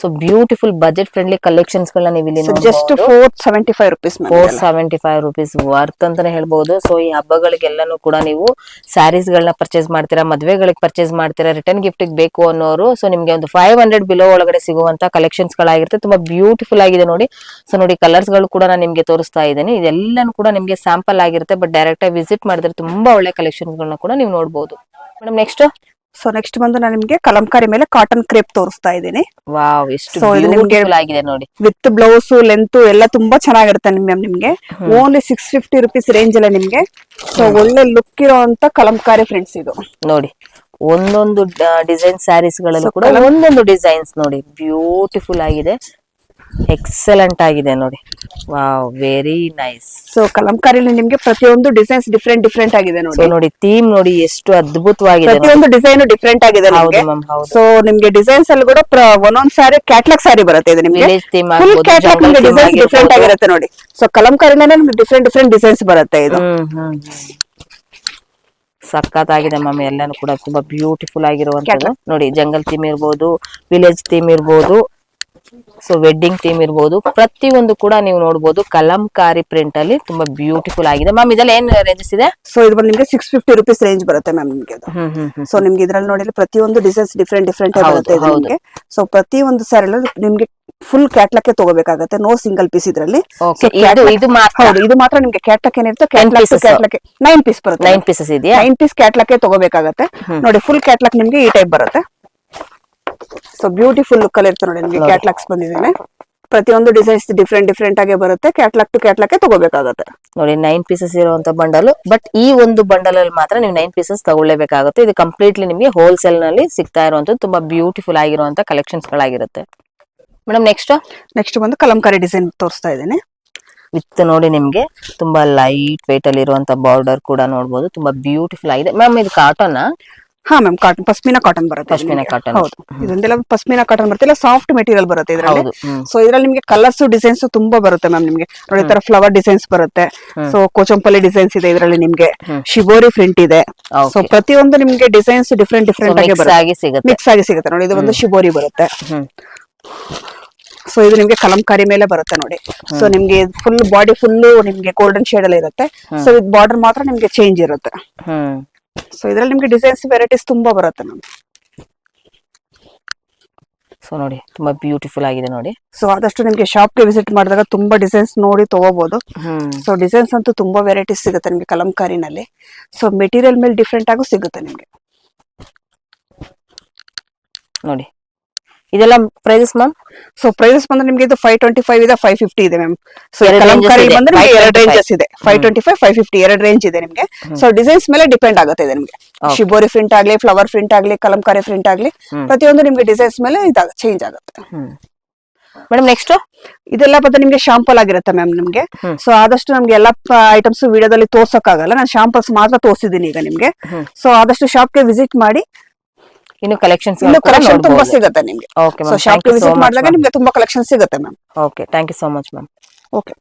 So beautiful budget friendly collections ಗಳನ್ನ ನೀವು ಇಲ್ಲಿ ಜಸ್ಟ್ 475 ರುಪೀಸ್. 475 ರುಪೀಸ್ ವರ್ತ್ ಅಂತಾನೆ ಹೇಳ್ಬಹುದು. ಸೊ ಈ ಹಬ್ಬಗಳಿಗೆಲ್ಲಾನು ಕೂಡ ನೀವು ಸ್ಯಾರೀಸ್ ಗಳನ್ನ ಪರ್ಚೇಸ್ ಮಾಡ್ತೀರಾ, ಮದ್ವೆಗಳಿಗೆ ಪರ್ಚೇಸ್ ಮಾಡ್ತೀರಾ, ರಿಟರ್ನ್ ಗಿಫ್ಟ್ ಬೇಕು ಅನ್ನೋರು, ಸೊ ನಿಮ್ಗೆ ಒಂದು 500 ಬಿಲೋ ಒಳಗಡೆ ಸಿಗುವಂತ ಕಲೆಕ್ಷನ್ಸ್ ಗಳಾಗಿರುತ್ತೆ. ತುಂಬಾ ಬ್ಯೂಟಿಫುಲ್ ಆಗಿದೆ ನೋಡಿ. ಸೊ ನೋಡಿ ಕಲರ್ಸ್ ಗಳು ಕೂಡ ನಾನು ನಿಮ್ಗೆ ತೋರಿಸ್ತಾ ಇದ್ದೀನಿ. ಇದೆಲ್ಲಾನು ಕೂಡ ನಿಮ್ಗೆ ಸ್ಯಾಂಪಲ್ ಆಗಿರುತ್ತೆ, ಬಟ್ ಡೈರೆಕ್ಟ್ ಆಗಿ ವಿಸಿಟ್ ಮಾಡಿದ್ರೆ ತುಂಬಾ ಒಳ್ಳೆ ಕಲೆಕ್ಷನ್ಸ್ ಗಳನ್ನ ಕೂಡ ನೀವು ನೋಡಬಹುದು. Madam next. ಸೊ ನೆಕ್ಸ್ಟ್ ಬಂದು ನಾನು ನಿಮ್ಗೆ ಕಲಂಕಾರಿ ಮೇಲೆ ಕಾಟನ್ ಕ್ರೇಪ್ ತೋರಿಸ್ತಾ ಇದ್ದೀನಿ. ವಾವ್, ಎಷ್ಟು So, ಇದು ನಿಮ್ಗೆ ಬ್ಯೂಟಿಫುಲ್ ಆಗಿದೆ ನೋಡಿ. ವಿತ್ ಬ್ಲೌಸ್ ಲೆಂತ್ ಎಲ್ಲ ತುಂಬಾ ಚೆನ್ನಾಗಿರುತ್ತೆ ನಿಮ್ಗೆ. ಓನ್ಲಿ 650 ರುಪೀಸ್ ರೇಂಜ್ ಅಲ್ಲ ನಿಮ್ಗೆ. ಸೊ ಒಳ್ಳೆ ಲುಕ್ ಇರೋಂತ ಕಲಂಕಾರಿ ಫ್ರೆಂಡ್ಸ್ ಇದು ನೋಡಿ. ಒಂದೊಂದು ಡಿಸೈನ್ ಸ್ಯಾರೀಸ್ ಗಳಲ್ಲೂ ಕೂಡ ಒಂದೊಂದು ಡಿಸೈನ್ಸ್ ನೋಡಿ ಬ್ಯೂಟಿಫುಲ್ ಆಗಿದೆ, ಎಕ್ಸಲೆಂಟ್ ಆಗಿದೆ ನೋಡಿ. Wow, very nice. ಸೊ ಕಲಂಕಾರಿಲಿ ನಿಮ್ಗೆ ಪ್ರತಿಯೊಂದು ಡಿಸೈನ್ಸ್ ಡಿಫ್ರೆಂಟ್ ಆಗಿದೆ ನೋಡಿ. ಸೊ ನೋಡಿ ಥೀಮ್ ನೋಡಿ ಎಷ್ಟು ಅದ್ಭುತವಾಗಿದೆ. ಪ್ರತಿಯೊಂದು ಡಿಸೈನ್ ಡಿಫ್ರೆಂಟ್ ಆಗಿದೆ ಹೌದು ನಿಮ್ಗೆ. ಮ್ಯಾಮ್, ಹೌದು. ಸೊ ನಿಮ್ಗೆ ಡಿಸೈನ್ಸ್ ಅಲ್ಲಿ ಕೂಡ ಒಂದೊಂದ್ ಸಾರಿ ಕ್ಯಾಟ್ಲಾಗ್ ಸಾರಿ ಬರುತ್ತೆ ಇದು ನಿಮ್ಗೆ. ವಿಲೇಜ್ ಥೀಮ್ ಫುಲ್ ಆಗ್ಬೋದು, ಕ್ಯಾಟ್ಲಾಗ್ jungle ನಿಮ್ಗೆ theme ಡಿಸೈನ್ಸ್ ಡಿಫ್ರೆಂಟ್ ಆಗಿರ್ಬೋದು. ಆಗಿರುತ್ತೆ ನೋಡಿ. ಸೊ ಕಲಂಕಾರಿನೇ ನಿಮ್ಗೆ ಡಿಫ್ರೆಂಟ್ ಡಿಸೈನ್ಸ್ ಬರುತ್ತೆ ಇದು. ಸಖತ್ತಾಗಿದೆ ಮ್ಯಾಮ್. ಎಲ್ಲಾನು ಕೂಡ ತುಂಬಾ ಬ್ಯೂಟಿಫುಲ್ ಆಗಿರುವಂತದ್ದು ನೋಡಿ. ಜಂಗಲ್ ಥೀಮ್ ಇರ್ಬೋದು, ವಿಲೇಜ್ ಥೀಮ್ ಇರ್ಬೋದು, ಸೊ ವೆಡ್ಡಿಂಗ್ ಥೀಮ್ ಇರ್ಬೋದು, ಪ್ರತಿಯೊಂದು ಕೂಡ ನೀವು ನೋಡಬಹುದು. ಕಲಂಕಾರಿ ಪ್ರಿಂಟ್ ಅಲ್ಲಿ ತುಂಬಾ ಬ್ಯೂಟಿಫುಲ್ ಆಗಿದೆ. ಮ್ಯಾಮ್ ಇದೆಲ್ಲ ಏನ್ ರೇಂಜಸ್ ಇದೆ? ಸೊ ಇದು ಬಂದು ನಿಮ್ಗೆ 650 ರುಪೀಸ್ ರೇಂಜ್ ಬರುತ್ತೆ ಮ್ಯಾಮ್ ನಿಮ್ಗೆ ಇದು. ಸೊ ನಿಮ್ಗೆ ಇದ್ರಲ್ಲಿ ನೋಡಿ ಪ್ರತಿಯೊಂದು ಡಿಸೈನ್ಸ್ ಡಿಫ್ರೆಂಟ್ ಬರುತ್ತೆ ಇದು ನಿಮ್ಗೆ. ಸೊ ಪ್ರತಿಯೊಂದು ಸ್ಯಾರಿ ನಿಮ್ಗೆ ಫುಲ್ ಕ್ಯಾಟ್ಲಾಗ್ ತಗೋಬೇಕಾಗುತ್ತೆ, ನೋ ಸಿಂಗಲ್ ಪೀಸ್ ಇದ್ರಲ್ಲಿ. ಇದು ಮಾತ್ರ ಹೌದು, ಇದು ಮಾತ್ರ ನಿಮ್ಗೆ ಕ್ಯಾಟ್ಲಾಗ್ ಏನಿರುತ್ತೆ ಕ್ಯಾಟ್ಲಾಗ್ 9 ಪೀಸ್ ಬರುತ್ತೆ. 9 ಪೀಸಸ್ ಇದೆಯಾ? 9 ಪೀಸ್ ಕ್ಯಾಟ್ಲಾಗ್ ತಗೋಬೇಕಾಗತ್ತೆ ನೋಡಿ. ಫುಲ್ ಕ್ಯಾಟ್ಲಾಗ್ ನಿಮ್ಗೆ ಈ ಟೈಪ್ ಬರುತ್ತೆ. ಸೊ ಬ್ಯೂಟಿಫುಲ್ ಲುಕ್ ಅಲ್ಲಿ ಇರುತ್ತೆ ನೋಡಿ ನಿಮ್ಗೆ. ಕ್ಯಾಟ್ಲಾಗ್ಸ್ ಬಂದಿದ್ದೇನೆ, ಪ್ರತಿಯೊಂದು ಡಿಸೈನ್ಸ್ ಡಿಫ್ರೆಂಟ್ ಆಗಿ ಬರುತ್ತೆ. ಕ್ಯಾಟ್ಲಾಗ್ ಟು ಕ್ಯಾಟ್ಲಾಗ್ ತಗೋಬೇಕಾಗುತ್ತೆ ನೋಡಿ. 9 ಪೀಸಸ್ ಇರುವಂತ ಬಂಡಲ್, ಬಟ್ ಈ ಒಂದು ಬಂಡಲ್ ಅಲ್ಲಿ ಮಾತ್ರ ನೀವು 9 ಪೀಸಸ್ ತಗೊಳ್ಳೇಬೇಕಾಗುತ್ತೆ. ಇದು ಕಂಪ್ಲೀಟ್ಲಿ ನಿಮಗೆ ಹೋಲ್ಸೇಲ್ ನಲ್ಲಿ ಸಿಗ್ತಾ ಇರುವಂತದ್ದು. ತುಂಬಾ ಬ್ಯೂಟಿಫುಲ್ ಆಗಿರುವಂತ ಕಲೆಕ್ಷನ್ಸ್ ಗಳಾಗಿರುತ್ತೆ. ಮೇಡಮ್ ನೆಕ್ಸ್ಟ್ ಬಂದು ಕಲಂಕಾರಿ ಡಿಸೈನ್ ತೋರಿಸ್ತಾ ಇದ್ದೀನಿ. ವಿತ್ ನೋಡಿ ನಿಮ್ಗೆ ತುಂಬಾ ಲೈಟ್ ವೇಟ್ ಅಲ್ಲಿ ಇರುವಂತ ಬಾರ್ಡರ್ ಕೂಡ ನೋಡಬಹುದು. ತುಂಬಾ ಬ್ಯೂಟಿಫುಲ್ ಆಗಿದೆ. ಮ್ಯಾಮ್ ಇದು ಕಾಟನ್? ಹಾ ಮ್ಯಾಮ್, ಕಾಟನ್, ಪಶ್ಮಿನಾ ಕಾಟನ್ ಬರುತ್ತೆ. ಪಶ್ಮಿನಾ ಕಾಟನ್. ಹೌದು, ಇದೊಂದೆಲ್ಲ ಪಶ್ಮಿನಾ ಕಾಟನ್ ಬರುತ್ತೆ, ಸಾಫ್ಟ್ ಮೆಟೀರಿಯಲ್ ಬರುತ್ತೆ ಇದರಲ್ಲಿ. ಸೊ ಇದ್ರಲ್ಲಿ ನಿಮ್ಗೆ ಕಲರ್ಸ್ ಡಿಸೈನ್ಸ್ ತುಂಬಾ ಬರುತ್ತೆ ಮ್ಯಾಮ್ ನಿಮ್ಗೆ ನೋಡಿ. ಈ ತರ ಫ್ಲವರ್ ಡಿಸೈನ್ಸ್ ಬರುತ್ತೆ. ಸೊ ಕೋಚಂಪಲ್ಲಿ ಡಿಸೈನ್ಸ್ ಇದೆ ಇದರಲ್ಲಿ ನಿಮ್ಗೆ. ಶಿಬೋರಿ ಪ್ರಿಂಟ್ ಇದೆ. ಸೊ ಪ್ರತಿಯೊಂದು ನಿಮ್ಗೆ ಡಿಸೈನ್ಸ್ ಡಿಫ್ರೆಂಟ್ ಆಗಿ ಬರುತ್ತೆ, ಮಿಕ್ಸ್ ಆಗಿ ಸಿಗುತ್ತೆ ನೋಡಿ. ಇದು ಒಂದು ಶಿಬೋರಿ ಬರುತ್ತೆ. ಸೊ ಇದು ನಿಮ್ಗೆ ಕಲಂಕಾರಿ ಮೇಲೆ ಬರುತ್ತೆ ನೋಡಿ. ಸೊ ನಿಮ್ಗೆ ಫುಲ್ ಬಾಡಿ ಫುಲ್ ನಿಮ್ಗೆ ಗೋಲ್ಡನ್ ಶೇಡ್ ಅಲ್ಲಿ ಇರುತ್ತೆ. ಸೊ ಇದು ಬಾರ್ಡರ್ ಮಾತ್ರ ನಿಮ್ಗೆ ಚೇಂಜ್ ಇರುತ್ತೆ. ಸೊ ಇದ್ರಲ್ಲಿ ನಿಮ್ಗೆ ಡಿಸೈನ್ಸ್ ವೆರೈಟೀಸ್ ತುಂಬಾ ಬರುತ್ತೆ ಮ್ಯಾಮ್. ಸೊ ನೋಡಿ ತುಂಬಾ ಬ್ಯೂಟಿಫುಲ್ ಆಗಿದೆ ನೋಡಿ. ಸೊ ಆದಷ್ಟು ನಿಮ್ಗೆ ಶಾಪ್ ಗೆ ವಿಸಿಟ್ ಮಾಡಿದಾಗ ತುಂಬಾ ಡಿಸೈನ್ಸ್ ನೋಡಿ ತಗೋಬಹುದು. ಸೊ ಡಿಸೈನ್ಸ್ ಅಂತೂ ತುಂಬಾ ವೆರೈಟೀಸ್ ಸಿಗುತ್ತೆ ನಿಮ್ಗೆ ಕಲಂಕಾರಿನಲ್ಲಿ. ಸೊ ಮೆಟೀರಿಯಲ್ ಮೇಲೆ ಡಿಫ್ರೆಂಟ್ ಆಗು ಸಿಗುತ್ತೆ ನಿಮ್ಗೆ ನೋಡಿ. ಇದೆಲ್ಲ ಪ್ರೈಸಸ್ ಮ್ಯಾಮ್? ಸೊ ಪ್ರೈಸಸ್ ಬಂದ್ರೆ ನಿಮ್ಗೆ ಇದು 525 ಇದೆ, 550 ಇದೆ ಮ್ಯಾಮ್. ಸೊ ಕಲಂಕಾರಿ ಬಂದ್ರೆ ನಿಮ್ಗೆ 2 ರೇಂಜಸ್ ಇದೆ, 525, 550 2 ರೇಂಜ್ ಇದೆ ನಿಮ್ಗೆ. ಸೊ ಡಿಸೈನ್ಸ್ ಮೇಲೆ ಡಿಪೆಂಡ್ ಆಗುತ್ತೆ ಇದೆ ನಿಮ್ಗೆ. ಶಿಬೋರಿ ಪ್ರಿಂಟ್ ಆಗ್ಲಿ, ಫ್ಲವರ್ ಪ್ರಿಂಟ್ ಆಗ್ಲಿ, ಕಲಂಕಾರಿ ಪ್ರಿಂಟ್ ಆಗ್ಲಿ, ಪ್ರತಿಯೊಂದು ನಿಮ್ಗೆ ಡಿಸೈನ್ಸ್ ಮೇಲೆ ಚೇಂಜ್ ಆಗುತ್ತೆ. ಮೇಡಮ್ ನೆಕ್ಸ್ಟ್ ಇದೆಲ್ಲ ಬಂದು ನಿಮ್ಗೆ ಶಾಂಪಲ್ ಆಗಿರುತ್ತೆ ಮ್ಯಾಮ್ ನಿಮ್ಗೆ. ಸೊ ಆದಷ್ಟು ನಮ್ಗೆ ಎಲ್ಲಾ ಐಟಮ್ಸ್ ವಿಡಿಯೋದಲ್ಲಿ ತೋರ್ಸಕ್ಕಾಗಲ್ಲ, ನಾನು ಶಾಂಪಲ್ಸ್ ಮಾತ್ರ ತೋರಿಸಿದೀನಿ ಈಗ ನಿಮ್ಗೆ. ಸೊ ಆದಷ್ಟು ಶಾಪ್ಗೆ ವಿಸಿಟ್ ಮಾಡಿ. ಇನ್ನು ಕಲೆಕ್ಷನ್ ತುಂಬಾ ಸಿಗುತ್ತೆ ನಿಮ್ಗೆ. ಸೊ ಶಾಪ್ ವಿಸಿಟ್ ಮಾಡಿದಾಗ ನಿಮ್ಗೆ ತುಂಬಾ ಕಲೆಕ್ಷನ್ ಸಿಗುತ್ತೆ ma'am. Okay, thank you so much ma'am. Okay.